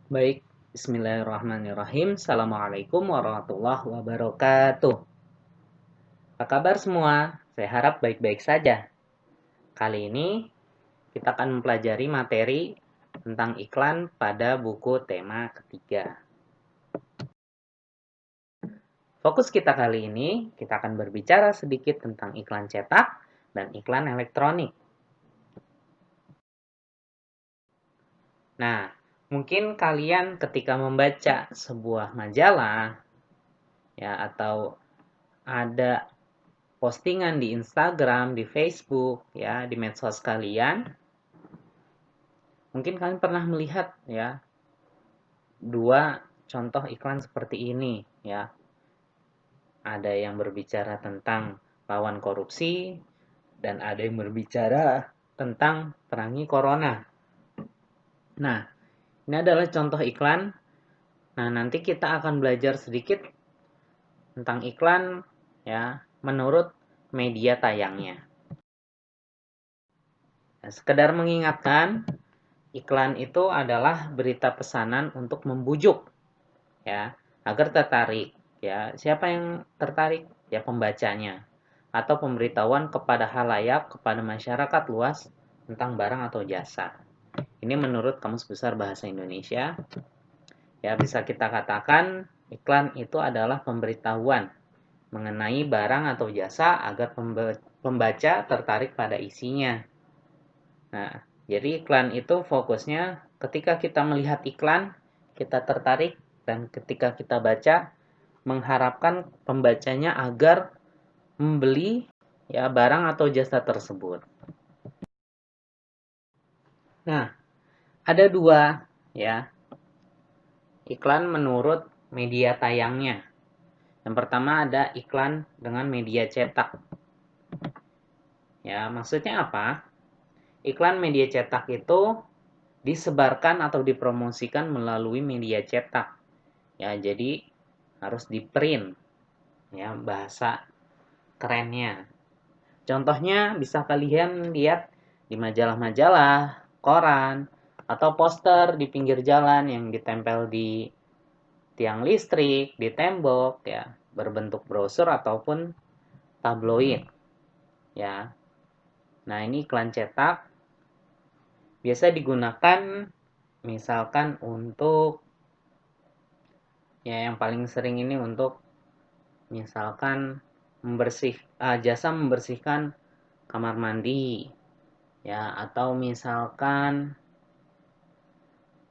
Baik, bismillahirrahmanirrahim. Assalamualaikum warahmatullahi wabarakatuh. Apa kabar semua? Saya harap baik-baik saja. Kali ini kita akan mempelajari materi tentang iklan pada buku tema ketiga. Fokus kita kali ini, kita akan berbicara sedikit tentang iklan cetak dan iklan elektronik. Nah, mungkin kalian ketika membaca sebuah majalah ya atau ada postingan di Instagram, di Facebook, ya, di medsos kalian, mungkin kalian pernah melihat ya dua contoh iklan seperti ini ya. Ada yang berbicara tentang lawan korupsi dan ada yang berbicara tentang perangi corona. Nah, ini adalah contoh iklan. Nah, nanti kita akan belajar sedikit tentang iklan ya menurut media tayangnya. Nah, sekedar mengingatkan, iklan itu adalah berita pesanan untuk membujuk ya agar tertarik ya. Siapa yang tertarik? Ya pembacanya atau pemberitahuan kepada halayak, kepada masyarakat luas tentang barang atau jasa. Ini menurut Kamus Besar Bahasa Indonesia. Ya, bisa kita katakan iklan itu adalah pemberitahuan mengenai barang atau jasa agar pembaca tertarik pada isinya. Nah, jadi iklan itu fokusnya ketika kita melihat iklan, kita tertarik, dan ketika kita baca, mengharapkan pembacanya agar membeli ya barang atau jasa tersebut. Nah, ada dua ya iklan menurut media tayangnya. Yang pertama ada iklan dengan media cetak. Ya, maksudnya apa? Iklan media cetak itu disebarkan atau dipromosikan melalui media cetak. Ya, jadi harus di-print. Ya, bahasa kerennya. Contohnya bisa kalian lihat di majalah-majalah, koran, atau poster di pinggir jalan yang ditempel di tiang listrik, di tembok, ya, berbentuk brosur ataupun tabloid. Ya. Nah, ini iklan cetak biasa digunakan misalkan untuk ya yang paling sering ini untuk misalkan jasa membersihkan kamar mandi ya atau misalkan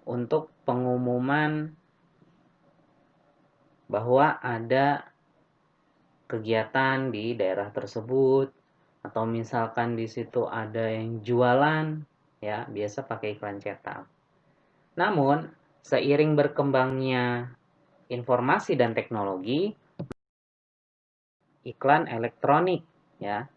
untuk pengumuman bahwa ada kegiatan di daerah tersebut atau misalkan di situ ada yang jualan ya biasa pakai iklan cetak. Namun seiring berkembangnya informasi dan teknologi, iklan elektronik ya.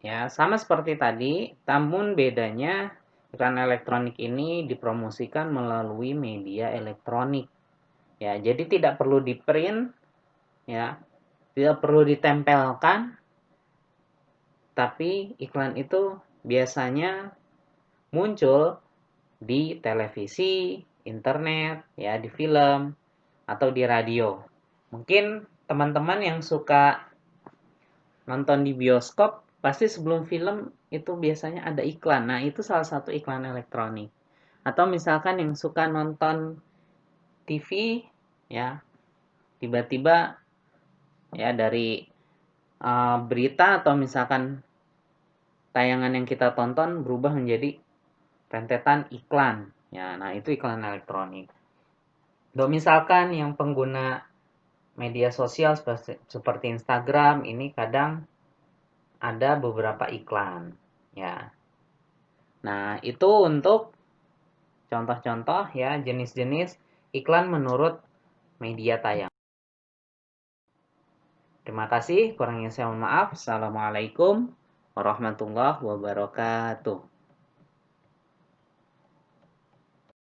Ya, sama seperti tadi, namun bedanya iklan elektronik ini dipromosikan melalui media elektronik. Ya, jadi tidak perlu di-print ya, tidak perlu ditempelkan, tapi iklan itu biasanya muncul di televisi, internet, ya, di film atau di radio. Mungkin teman-teman yang suka nonton di bioskop pasti sebelum film itu biasanya ada iklan. Nah, itu salah satu iklan elektronik. Atau misalkan yang suka nonton TV ya, tiba-tiba ya dari berita atau misalkan tayangan yang kita tonton berubah menjadi rentetan iklan. Ya, nah itu iklan elektronik. Do misalkan yang pengguna media sosial seperti Instagram ini kadang ada beberapa iklan ya. Nah, itu untuk contoh-contoh ya jenis-jenis iklan menurut media tayang. Terima kasih, kurangnya saya mohon maaf. Assalamualaikum warahmatullahi wabarakatuh.